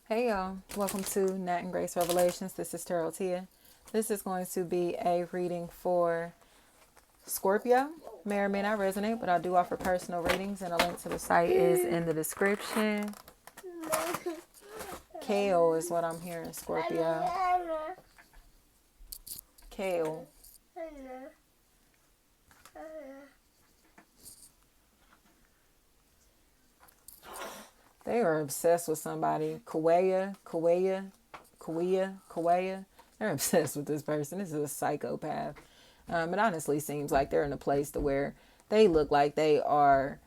Hey y'all, welcome to Nat and Grace Revelations. This is Tarot Tia. This is going to be a reading for Scorpio. May or may not resonate, but I do offer personal readings, and a link to the site is in the description. Kale is what I'm hearing, Scorpio. Kale. They are obsessed with somebody. Kauea. They're obsessed with this person. This is a psychopath. It honestly seems like they're in a place to where they look like they are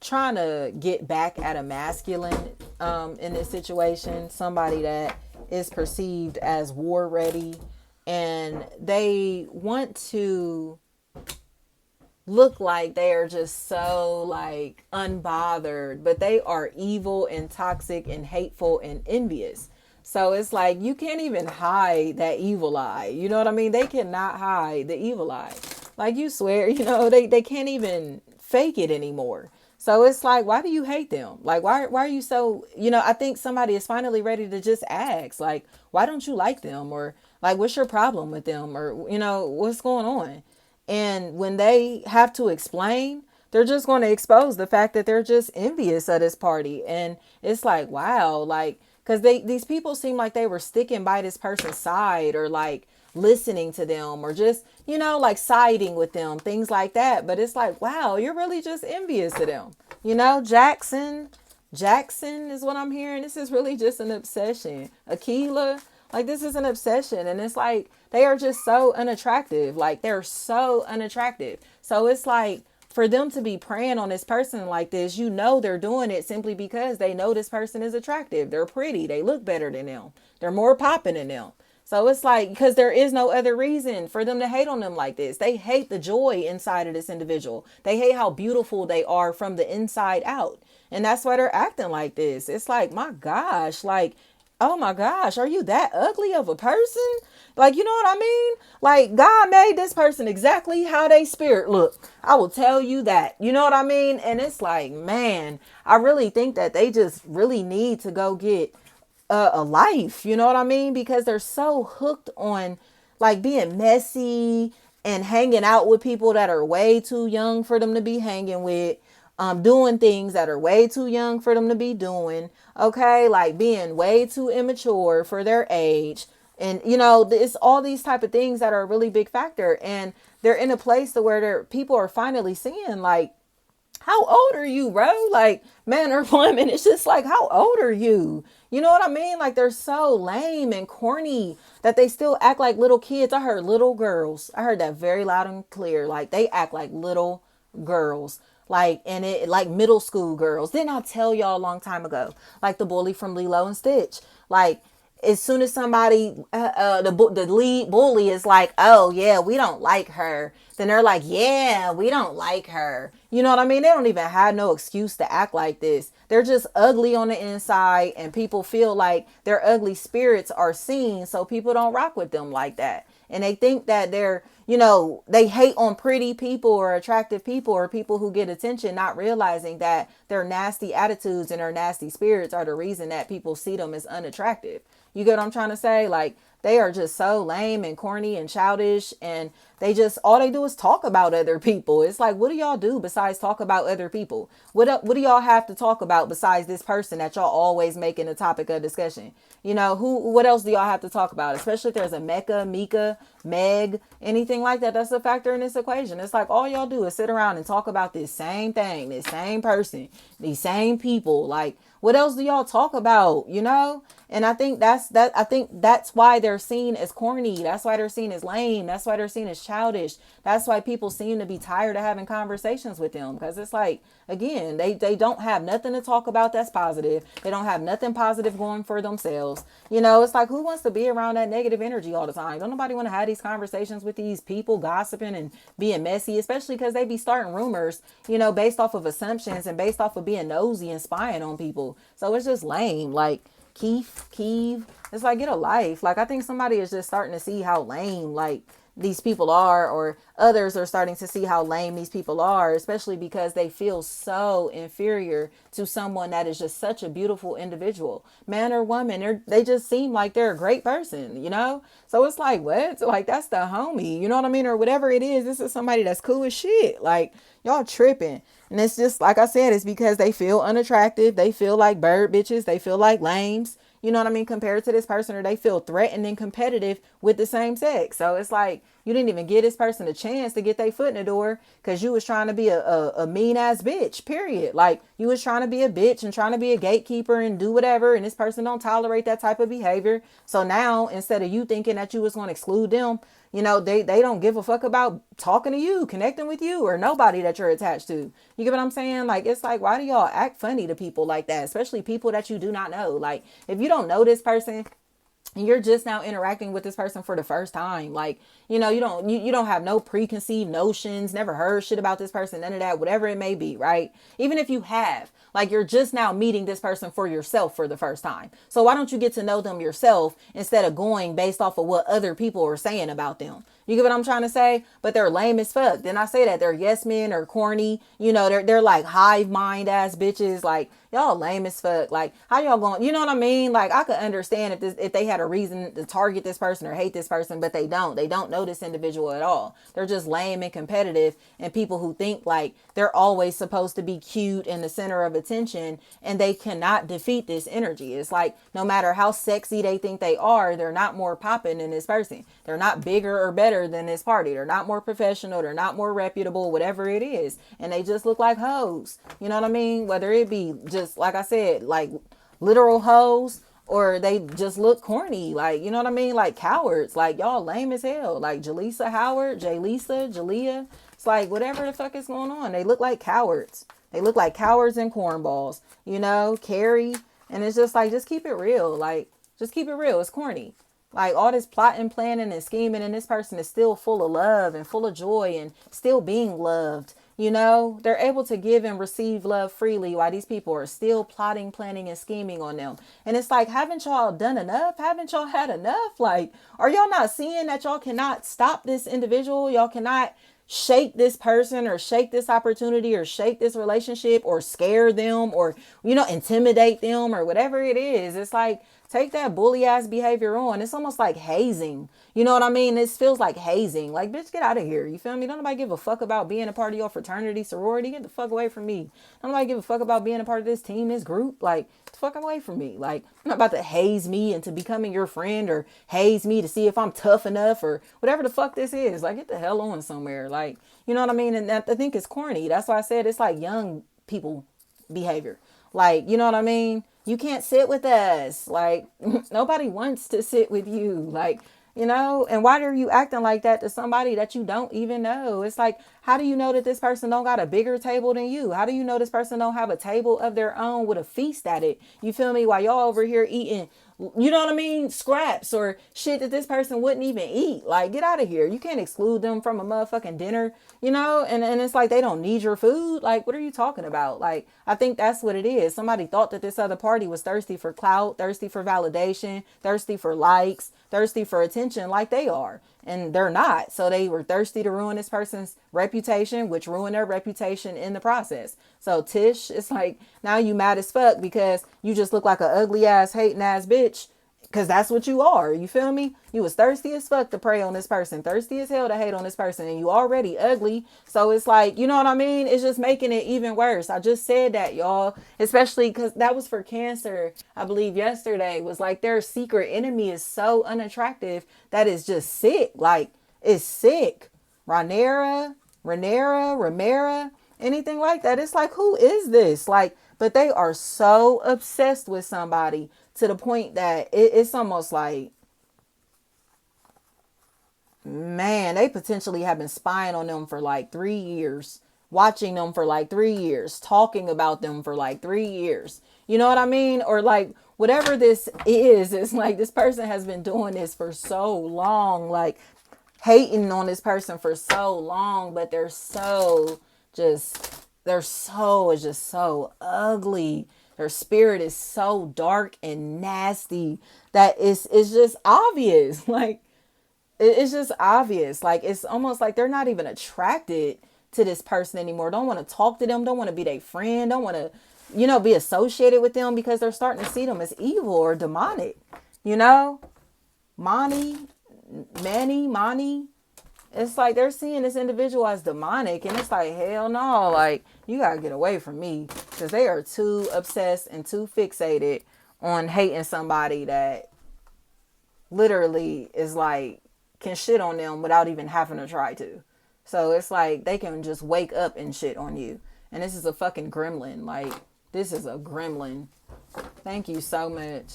trying to get back at a masculine in this situation. Somebody that is perceived as war ready. And they want to look like they are just so like unbothered, but they are evil and toxic and hateful and envious. So it's like you can't even hide that evil eye. You know what I mean? They cannot hide the evil eye. Like you swear, they can't even fake it anymore. So it's like, why do you hate them? Like, why are you so, I think somebody is finally ready to just ask, like, why don't you like them? Or like, what's your problem with them? Or, what's going on? And when they have to explain, they're just going to expose the fact that they're just envious of this party. And it's like, wow, like, because these people seem like they were sticking by this person's side or like listening to them or just, like siding with them, things like that. But it's like, wow, you're really just envious of them. Jackson is what I'm hearing. This is really just an obsession. Aquila, like this is an obsession. And it's like they are just so unattractive. Like they're so unattractive. So it's like for them to be preying on this person like this, they're doing it simply because they know this person is attractive. They're pretty. They look better than them. They're more popping than them. So it's like, because there is no other reason for them to hate on them like this. They hate the joy inside of this individual. They hate how beautiful they are from the inside out. And that's why they're acting like this. It's like, my gosh, like, oh my gosh, are you that ugly of a person? Like, you know what I mean? Like, God made this person exactly how they spirit look. I will tell you that. You know what I mean? And it's like, man, I really think that they just really need to go get a life. You know what I mean? Because they're so hooked on like being messy and hanging out with people that are way too young for them to be hanging with, doing things that are way too young for them to be doing. Okay, like being way too immature for their age, and it's all these type of things that are a really big factor. And they're in a place to where people are finally seeing like, how old are you, bro? Like, man or woman, it's just like, how old are you? You know what I mean? Like, they're so lame and corny that they still act like little kids. I heard little girls. I heard that very loud and clear. Like, they act like little girls. Like, and it like middle school girls. Didn't I tell y'all a long time ago? Like the bully from Lilo and Stitch. Like, as soon as somebody, the lead bully is like, oh yeah, we don't like her, then they're like, yeah, we don't like her. You know what I mean? They don't even have no excuse to act like this. They're just ugly on the inside, and people feel like their ugly spirits are seen, so people don't rock with them like that. And they think that they hate on pretty people or attractive people or people who get attention, not realizing that their nasty attitudes and their nasty spirits are the reason that people see them as unattractive. You get what I'm trying to say? Like, they are just so lame and corny and childish, and all they do is talk about other people. It's like, what do y'all do besides talk about other people? What do y'all have to talk about besides this person that y'all always making a topic of discussion? What else do y'all have to talk about? Especially if there's a Mecca, Mika, Meg, anything like that. That's a factor in this equation. It's like all y'all do is sit around and talk about this same thing, this same person, these same people. Like, what else do y'all talk about? And I think that's why they're seen as corny. That's why they're seen as lame. That's why they're seen as childish. That's why people seem to be tired of having conversations with them, because it's like, again, they don't have nothing to talk about that's positive. They don't have nothing positive going for themselves. It's like, who wants to be around that negative energy all the time? Don't nobody want to have these conversations with these people gossiping and being messy, especially because they be starting rumors, based off of assumptions and based off of being nosy and spying on people. So it's just lame. Like, Keith, it's like, get a life. Like, I think somebody is just starting to see how lame, like, these people are, or others are starting to see how lame these people are, especially because they feel so inferior to someone that is just such a beautiful individual, man or woman. They just seem like they're a great person, you know? So it's like, what? Like, that's the homie, you know what I mean? Or whatever it is. This is somebody that's cool as shit. Like, y'all tripping. And it's just, like I said, it's because they feel unattractive. They feel like bird bitches. They feel like lames, you know what I mean, compared to this person, or they feel threatened and competitive with the same sex. So it's like, you didn't even give this person a chance to get their foot in the door because you was trying to be a mean ass bitch, period. Like, you was trying to be a bitch and trying to be a gatekeeper and do whatever. And this person don't tolerate that type of behavior. So now, instead of you thinking that you was going to exclude them, you know, they don't give a fuck about talking to you, connecting with you, or nobody that you're attached to. You get what I'm saying? Like, it's like, why do y'all act funny to people like that? Especially people that you do not know. Like, if you don't know this person, and you're just now interacting with this person for the first time, like, you know, you don't have no preconceived notions, never heard shit about this person, none of that, whatever it may be, right? Even if you have, like, you're just now meeting this person for yourself for the first time. So why don't you get to know them yourself instead of going based off of what other people are saying about them? You get what I'm trying to say? But they're lame as fuck. Then I say that they're yes men or corny. You know, they're like hive mind ass bitches. Like, y'all lame as fuck. Like, how y'all going? You know what I mean? Like, I could understand if they had a reason to target this person or hate this person, but they don't. They don't know this individual at all. They're just lame and competitive, and people who think like they're always supposed to be cute and the center of attention, and they cannot defeat this energy. It's like, no matter how sexy they think they are, they're not more popping than this person. They're not bigger or better than this party. They're not more professional. They're not more reputable, whatever it is. And they just look like hoes. You know what I mean? Whether it be just, like I said, like literal hoes, or they just look corny. Like, you know what I mean? Like cowards. Like, y'all lame as hell. Like Jaleesa Howard, Jalisa, Jalea. It's like, whatever the fuck is going on. They look like cowards. They look like cowards and cornballs. You know, Carrie. And it's just like, just keep it real. Like, just keep it real. It's corny. Like, all this plotting, planning, and scheming, and this person is still full of love and full of joy and still being loved. You know, they're able to give and receive love freely while these people are still plotting, planning, and scheming on them. And it's like, haven't y'all done enough? Haven't y'all had enough? Like, are y'all not seeing that y'all cannot stop this individual? Y'all cannot shake this person or shake this opportunity or shake this relationship or scare them or, you know, intimidate them or whatever it is. It's like, take that bully ass behavior on. It's almost like hazing. You know what I mean? This feels like hazing. Like, bitch, get out of here. You feel me? Don't nobody give a fuck about being a part of your fraternity, sorority. Get the fuck away from me. Don't nobody give a fuck about being a part of this team, this group. Like, get the fuck away from me. Like, I'm not about to haze me into becoming your friend or haze me to see if I'm tough enough or whatever the fuck this is. Like, get the hell on somewhere. Like, you know what I mean? And I think it's corny. That's why I said it's like young people behavior. Like, you know what I mean? You can't sit with us. Like, nobody wants to sit with you. Like, you know, and why are you acting like that to somebody that you don't even know? It's like, how do you know that this person don't got a bigger table than you? How do you know this person don't have a table of their own with a feast at it? You feel me? While y'all over here eating, you know what I mean? Scraps or shit that this person wouldn't even eat. Like, get out of here. You can't exclude them from a motherfucking dinner, you know? And it's like, they don't need your food. Like, what are you talking about? Like, I think that's what it is. Somebody thought that this other party was thirsty for clout, thirsty for validation, thirsty for likes, thirsty for attention like they are. And they're not. So they were thirsty to ruin this person's reputation, which ruined their reputation in the process. So Tish, it's like, now you mad as fuck because you just look like a ugly ass, hating ass bitch. Because that's what you are. You feel me? You was thirsty as fuck to prey on this person. Thirsty as hell to hate on this person. And you already ugly. So it's like, you know what I mean? It's just making it even worse. I just said that, y'all. Especially because that was for Cancer. I believe yesterday was like their secret enemy is so unattractive that is just sick. Like, it's sick. Ramera, anything like that. It's like, who is this? Like, but they are so obsessed with somebody to the point that it's almost like, man, they potentially have been spying on them for like 3 years, watching them for like 3 years, talking about them for like 3 years. You know what I mean? Or like, whatever this is, it's like this person has been doing this for so long, like hating on this person for so long, but it's just so ugly. Their spirit is so dark and nasty that it's just obvious. Like, It's just obvious. Like, it's almost like they're not even attracted to this person anymore. Don't want to talk to them. Don't want to be their friend. Don't want to, be associated with them because they're starting to see them as evil or demonic. You know, Manny. It's like they're seeing this individual as demonic, and it's like, hell no, like, you gotta get away from me, because they are too obsessed and too fixated on hating somebody that literally is like, can shit on them without even having to try to. So it's like they can just wake up and shit on you. And this is a fucking gremlin. Like, this is a gremlin. Thank you so much.